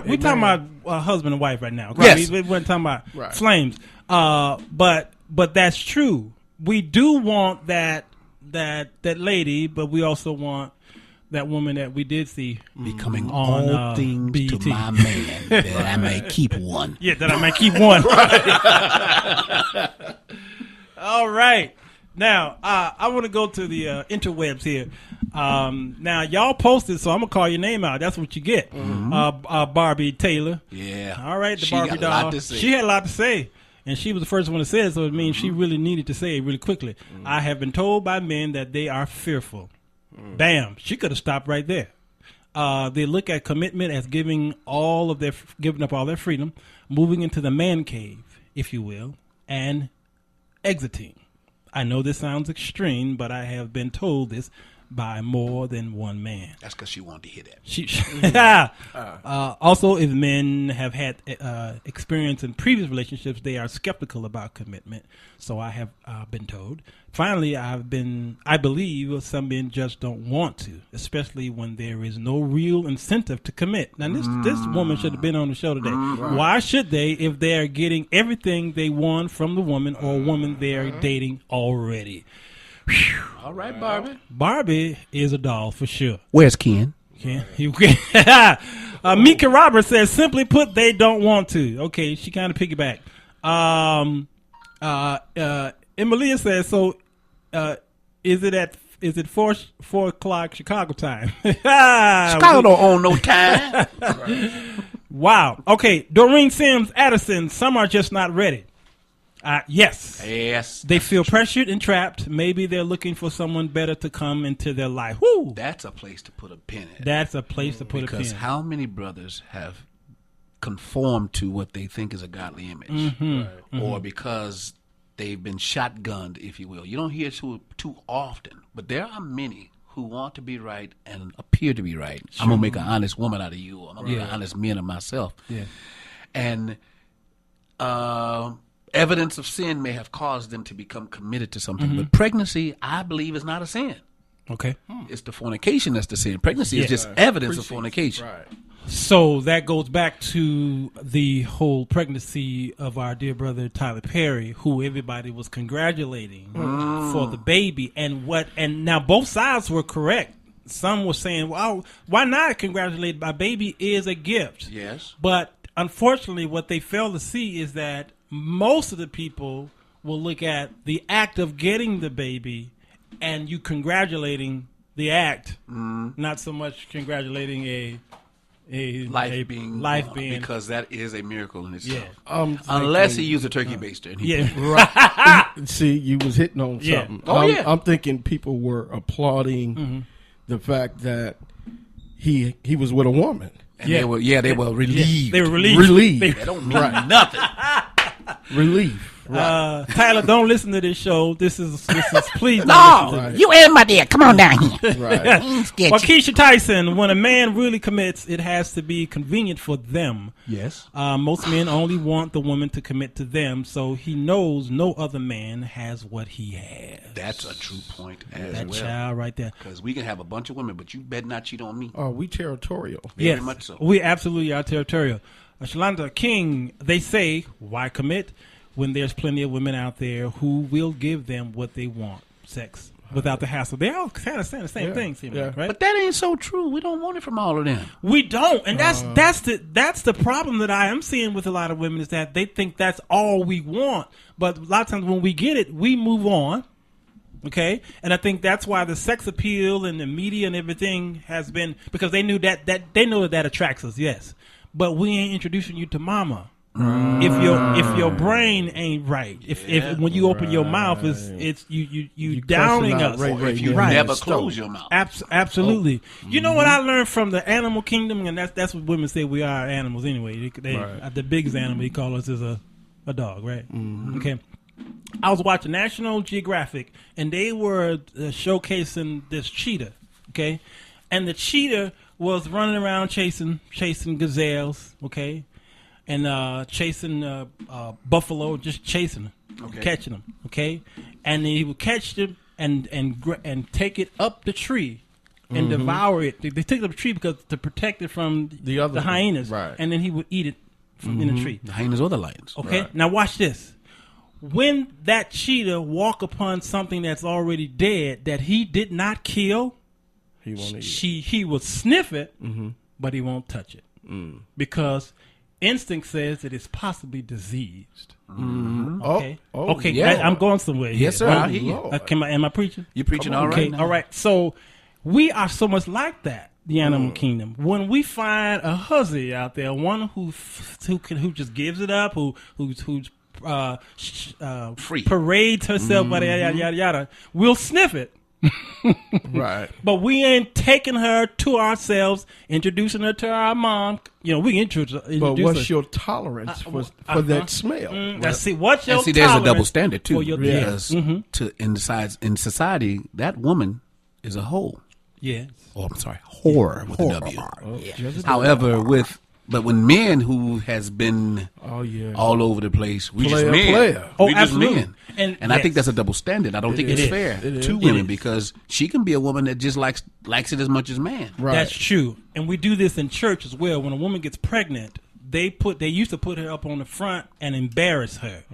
We talking about husband and wife right now. Yes. We weren't talking about flames. But that's true. We do want that lady, but we also want that woman that we did see becoming on all things BET. to my man, that I may keep one. Yeah, that I may keep one. All right. Now, I want to go to the interwebs here. Now, y'all posted, so I'm going to call your name out. That's what you get. Barbie Taylor. Yeah. All right, the She Barbie got a doll. lot to say. She had a lot to say. And she was the first one to say it, so it means she really needed to say it really quickly. I have been told by men that they are fearful. Bam. She could have stopped right there. They look at commitment as giving up all their freedom, moving into the man cave, if you will, and exiting. I know this sounds extreme, but I have been told this by more than one man. That's because she wanted to hear that. Also, if men have had experience in previous relationships, they are skeptical about commitment. So I have been told. Finally, I believe some men just don't want to, especially when there is no real incentive to commit. Now, this woman should have been on the show today. Right. Why should they if they are getting everything they want from the woman or woman they are dating already? Whew. All right, Barbie. Barbie is a doll for sure. Where's Ken? Mika Roberts says, simply put, they don't want to. Okay, she kind of piggybacked. Emilia says, so is it 4 o'clock Chicago time? Chicago don't own no time. Wow. Okay, Doreen Sims Addison, some are just not ready. Yes. They feel pressured and trapped. Maybe they're looking for someone better to come into their life. Woo! That's a place to put a pin in. That's a place to put a pin. Because how many brothers have conformed to what they think is a godly image? Or because they've been shotgunned, if you will. You don't hear it too often, but there are many who want to be right and appear to be right. Sure. I'm going to make an honest woman out of you. Or I'm going to make an honest man of myself. Yeah. And evidence of sin may have caused them to become committed to something. But pregnancy, I believe, is not a sin. Okay. It's the fornication that's the sin. Pregnancy is just evidence of fornication. Right. So that goes back to the whole pregnancy of our dear brother Tyler Perry, who everybody was congratulating for the baby. And now both sides were correct. Some were saying, well, why not congratulate? My baby is a gift. Yes. But unfortunately, what they fail to see is that most of the people will look at the act of getting the baby and you congratulating the act, not so much congratulating a life being because that is a miracle in itself. Yeah. Unless he used a turkey baster. And right. See, you was hitting on something. I'm thinking people were applauding the fact that he was with a woman. And they were relieved. They were relieved. Relieved. They don't mean nothing. Relief. Right. Tyler, don't listen to this show. This is please. No, you and my dear. Come on down here. Right. Well, Keisha Tyson, when a man really commits, it has to be convenient for them. Yes. Most men only want the woman to commit to them, so he knows no other man has what he has. That's a true point as that well. Child right there. Because we can have a bunch of women, but you better not cheat on me. Oh, we territorial. Very much so. We absolutely are territorial. Shalanda King, they say, why commit when there's plenty of women out there who will give them what they want, sex, without the hassle. They all kind of saying the same thing, right? But that ain't so true. We don't want it from all of them. We don't, and that's the problem that I am seeing with a lot of women is that they think that's all we want. But a lot of times when we get it, we move on. Okay, and I think that's why the sex appeal and the media and everything has been because they knew that they know that attracts us. Yes, but we ain't introducing you to mama. If your brain ain't right, if when you open your mouth, it's you downing us. If you never close your mouth. Absolutely. You know what I learned from the animal kingdom, and that's what women say we are animals anyway. The biggest animal they call us is a dog, right? Okay. I was watching National Geographic, and they were showcasing this cheetah, okay, and the cheetah was running around chasing gazelles, okay. And chasing buffalo, just chasing them, catching them, okay? And he would catch them and take it up the tree, and devour it. They took the tree because to protect it from the hyenas, right. and then he would eat it from in the tree. The hyenas or the lions. Okay, Right. now watch this. When that cheetah walk upon something that's already dead that he did not kill, He won't eat it. he will sniff it, but he won't touch it because instinct says that it's possibly diseased. Okay, okay, yeah. I'm going somewhere. Here. Yes, sir. I hear you. Lord. Am I preaching? You're preaching all Okay, right now. all right. So we are so much like that, the animal kingdom. When we find a hussy out there, one who just gives it up, who's Free. parades herself, yada yada yada yada, we'll sniff it. Right. But we ain't taking her to ourselves, introducing her to our mom. You know, we introduce But what's her. your tolerance for that smell? Let's see. What's your And see, there's a tolerance double standard too, for your because in society, that woman is a hoe. Yes. Oh, I'm sorry, whore with a W. Just- However, when men who has been Oh yeah. all over the place, we Player, just men. player. Oh, we just absolutely. men. And I yes. think that's a double standard. I don't think is. it's fair It is. to It women is. because she can be a woman that just likes it as much as man. Right. That's true. And we do this in church as well. When a woman gets pregnant, they used to put her up on the front and embarrass her,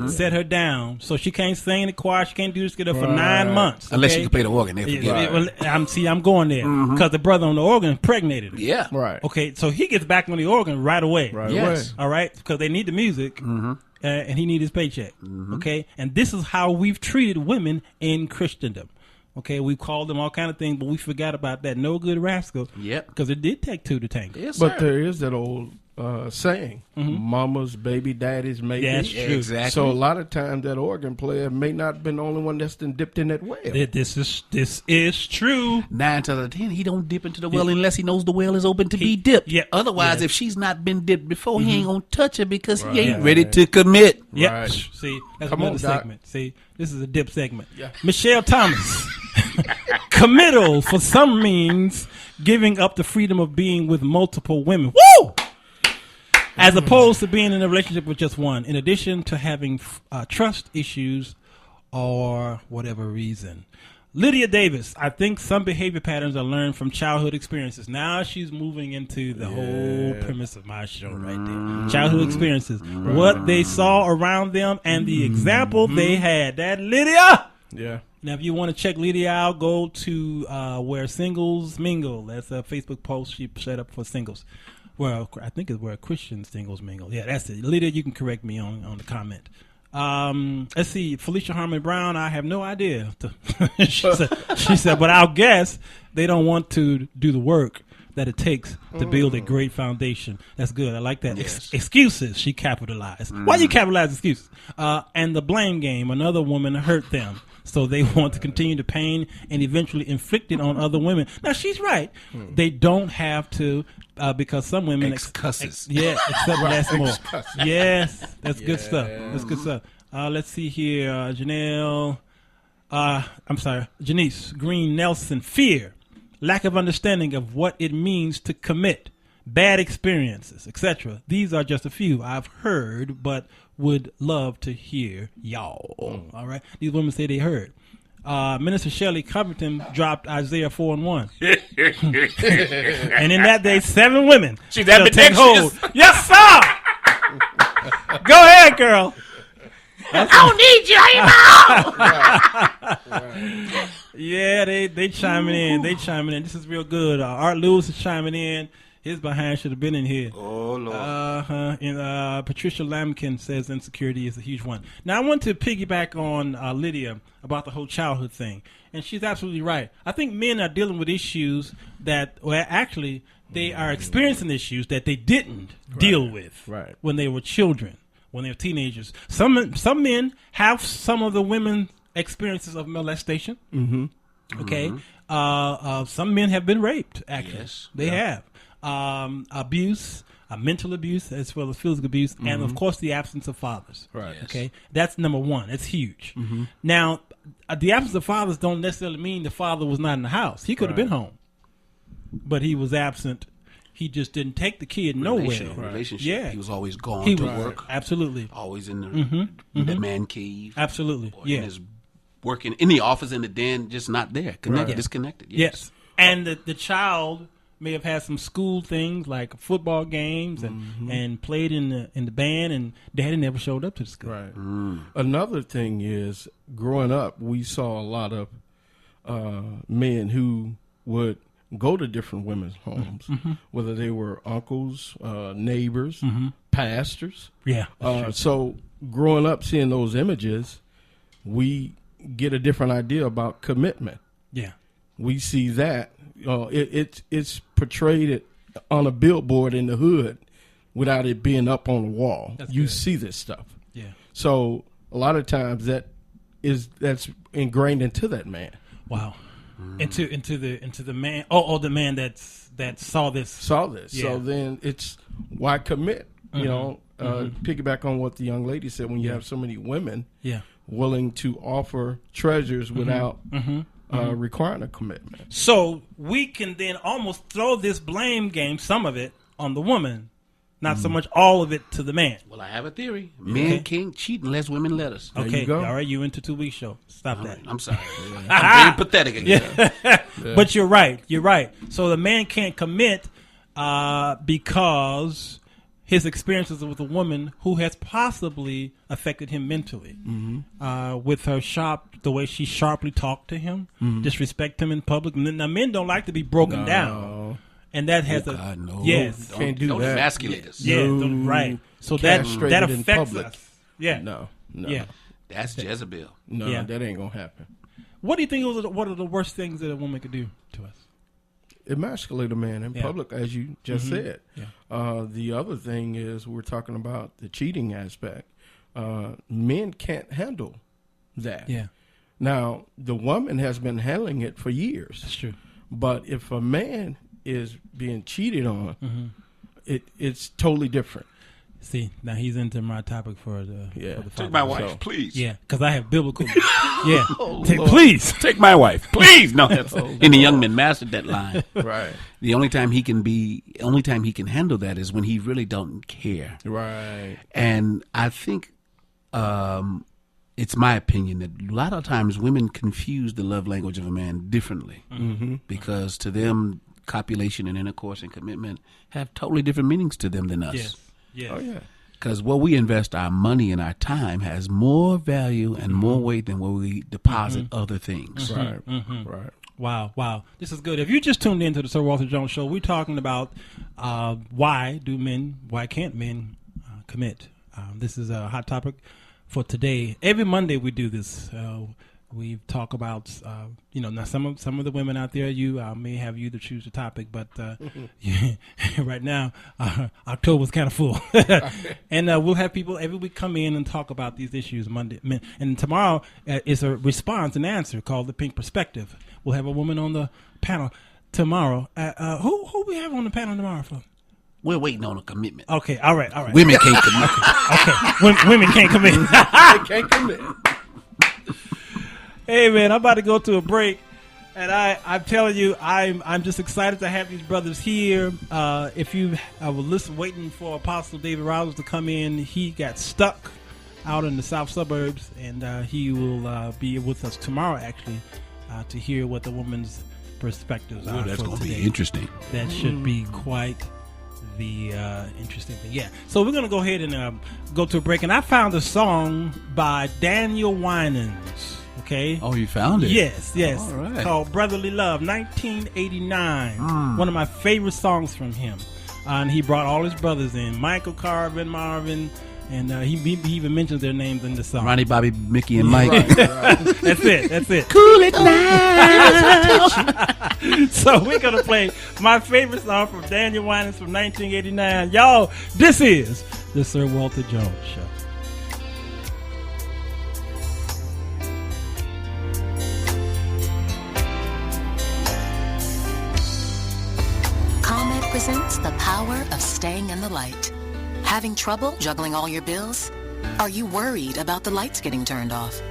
set her down, so she can't sing in the choir, she can't do this, get her for 9 months. Unless okay? she can play the organ, they forget. I'm going there because the brother on the organ impregnated her. Yeah. Right. Okay, so he gets back on the organ right away. Right Yes. away. All right, because they need the music, and he needs his paycheck. Okay, and this is how we've treated women in Christendom. Okay, we called them all kind of things, but we forgot about that no good rascal. Yep. Because it did take two to tango. Yes, But sir. there is that old saying, "Mama's baby, daddy's maybe." That's true. Exactly. So a lot of times that organ player may not been the only one that's been dipped in that well. This is true. 9 out of 10, he don't dip into the well unless he knows the well is open to be dipped. yeah, Otherwise, yes. if she's not been dipped before, he ain't gonna touch her because Right. he ain't Yeah. ready to commit. Yep. Right. See, that's Come on, another Doc. segment. See, this is a dip segment. Yeah. Michelle Thomas. Committal for some means giving up the freedom of being with multiple women. Woo! As opposed to being in a relationship with just one. In addition to having trust issues or whatever reason. Lydia Davis, I think some behavior patterns are learned from childhood experiences. Now she's moving into the whole premise of my show right there. Childhood experiences. What they saw around them and the example they had. That Lydia! Yeah. Now, if you want to check Lydia out, go to Where Singles Mingle. That's a Facebook post she set up for singles. Well, I think it's Where Christian Singles Mingle. Yeah, that's it. Lydia, you can correct me on the comment. Let's see. Felicia Harmon Brown, I have no idea. she said, but I'll guess they don't want to do the work that it takes to build a great foundation. That's good. I like that. Yes. Excuses, she capitalized. Why you capitalize excuses? And the blame game. Another woman hurt them. So they want to continue the pain and eventually inflict it on other women. Now, she's right. They don't have to because some women... Excusses. Yeah, except that's more. Yes, that's good stuff. That's good stuff. Let's see here. Janice Green Nelson. Fear. Lack of understanding of what it means to commit. Bad experiences, etc. These are just a few I've heard, but would love to hear y'all. All right. These women say they heard. Minister Shelley Covington dropped Isaiah 4:1. And in that day, 7 women She's shall take ambidextrous. hold. Yes, sir. Go ahead, girl. I don't need you. Yeah, they chiming in. They chiming in. This is real good. Art Lewis is chiming in. His behind should have been in here. Oh, Lord. And Patricia Lamkin says insecurity is a huge one. Now, I want to piggyback on Lydia about the whole childhood thing. And she's absolutely right. I think men are dealing with issues that, well, actually, they are experiencing issues that they didn't deal with when they were children, when they were teenagers. Some men have some of the women experiences of molestation. Okay. Some men have been raped, actually. Yes. They have. Abuse, mental abuse, as well as physical abuse, and of course the absence of fathers. Right. Yes. Okay, that's number one. That's huge. Now, the absence of fathers don't necessarily mean the father was not in the house. He could have been home, but he was absent. He just didn't take the kid nowhere. Relationship. Yeah, He was always gone he to was work. absolutely, Always in the man cave. absolutely. Or in his working in the office in the den, just not there. Connected, Right. disconnected. Yes. And the child may have had some school things like football games and played in the band, and daddy never showed up to the school. Right. Another thing is, growing up, we saw a lot of men who would go to different women's homes, whether they were uncles, neighbors, pastors. Yeah. So growing up, seeing those images, we get a different idea about commitment. Yeah. We see that it's portrayed on a billboard in the hood without it being up on the wall. You see this stuff. Yeah. So a lot of times that's ingrained into that man. Wow. Into the man. The man that saw this. Yeah. So then it's why commit? You know, piggyback on what the young lady said. When you have so many women, willing to offer treasures without requiring a commitment. So we can then almost throw this blame game, some of it, on the woman, not so much all of it to the man. Well, I have a theory. Men can't cheat unless women let us. Okay, there you go. All right, you into 2 weeks show. Stop that. Right, I'm sorry. I'm being pathetic again. But you're right. You're right. So the man can't commit because his experiences with a woman who has possibly affected him mentally, with her the way she sharply talked to him, disrespect him in public. Now, men don't like to be broken down, and that has yes, can't do don't that. emasculate us. Yeah, right. So that affects public. us. Yeah, No. yeah. That's Jezebel. No, Yeah. that ain't gonna happen. What do you think was one of the worst things that a woman could do to us? Emasculate a man in Yeah. public, as you just said. Yeah. The other thing is we're talking about the cheating aspect. Men can't handle that. Yeah, Now, the woman has been handling it for years. that's true. But if a man is being cheated on, it's totally different. See, now he's into my topic for the Yeah. for the Take my father. wife, So- please. Yeah, because I have biblical. Yeah, Lord. please. Take my wife, please. No, and the young man mastered that line. Right. The only time he can handle that is when he really don't care. Right. And I think it's my opinion that a lot of times women confuse the love language of a man differently, because to them, copulation and intercourse and commitment have totally different meanings to them than us. Yes. Yes. Oh, yeah. Because where we invest our money and our time has more value and more weight than where we deposit other things. Right. Right. Wow. This is good. If you just tuned into the Sir Walter Jones Show, we're talking about why can't men commit? This is a hot topic for today. Every Monday we do this. We talk about, now some of the women out there, may have you to choose the topic, but right now, October's kind of full. And we'll have people every week come in and talk about these issues Monday. And tomorrow is a response and answer called The Pink Perspective. We'll have a woman on the panel tomorrow. Who we have on the panel tomorrow for? We're waiting on a commitment. Okay, all right. Women can't commit. Okay, women can't commit. They can't commit. Hey man, I'm about to go to a break, and I'm telling you, I'm just excited to have these brothers here. If you were waiting for Apostle David Rouse to come in, he got stuck out in the south suburbs, and he will be with us tomorrow, actually, to hear what the woman's perspectives are. That's going to today. be interesting. That should be quite the interesting thing. Yeah. So we're going to go ahead and go to a break, and I found a song by Daniel Winans. Okay. Oh, you found it? Yes. All right. Called Brotherly Love, 1989. One of my favorite songs from him. And he brought all his brothers in, Michael, Carvin, Marvin, and he even mentions their names in the song. Ronnie, Bobby, Mickey, and Mike. Right. That's it. Cool it now. So we're going to play my favorite song from Daniel Winans from 1989. Y'all, this is the Sir Walter Jones Show. ComEd presents the power of staying in the light. Having trouble juggling all your bills? Are you worried about the lights getting turned off?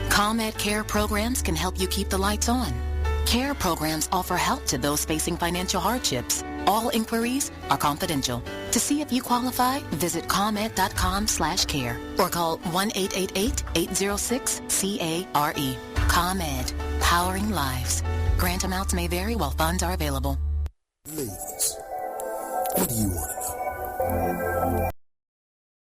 ComEd Care programs can help you keep the lights on. Care programs offer help to those facing financial hardships. All inquiries are confidential. To see if you qualify, visit ComEd.com/care or call 1-888-806-CARE. ComEd, powering lives. Grant amounts may vary while funds are available. Ladies, what do you want to know?